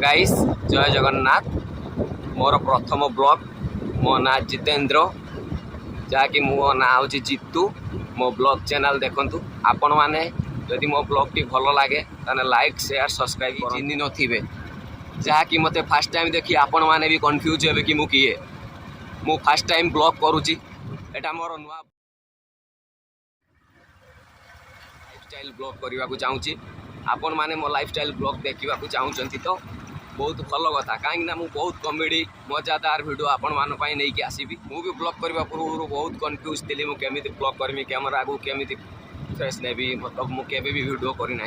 Guys जय जगन्नाथ। मोर प्रथम blog मो ना जितेंद्र जहाँकि मो ना हूँ जितु। मो ब्लॉग चैनल देखंतु आपण माने यदि मो ब्लॉग टी भल लगे ताने लाइक शेयर सब्सक्राइब चिन्ह नथिबे जहाँकि मते फास्ट टाइम देखि आपण माने भी कंफ्यूज हेबे कि मु किए मु फास्ट टाइम ब्लॉग करूची। एटा मोर नुआ लाइफस्टाइल ब्लॉग करने को चाहूँगी। आपण माने मो लाइफस्टाइल ब्लॉग देखा चाहूँगी तो बहुत भल कथा कहीं बहुत कमेडी मजादार वीडियो आपण मान नहीं आसबि। मु भी ब्लॉग करने पूर्व बहुत कन्फ्यूज थी मुझे ब्लॉग करमी कैमेरा आगू केमी फ्रेश नेबी मतलब मुझे भी वीडियो करना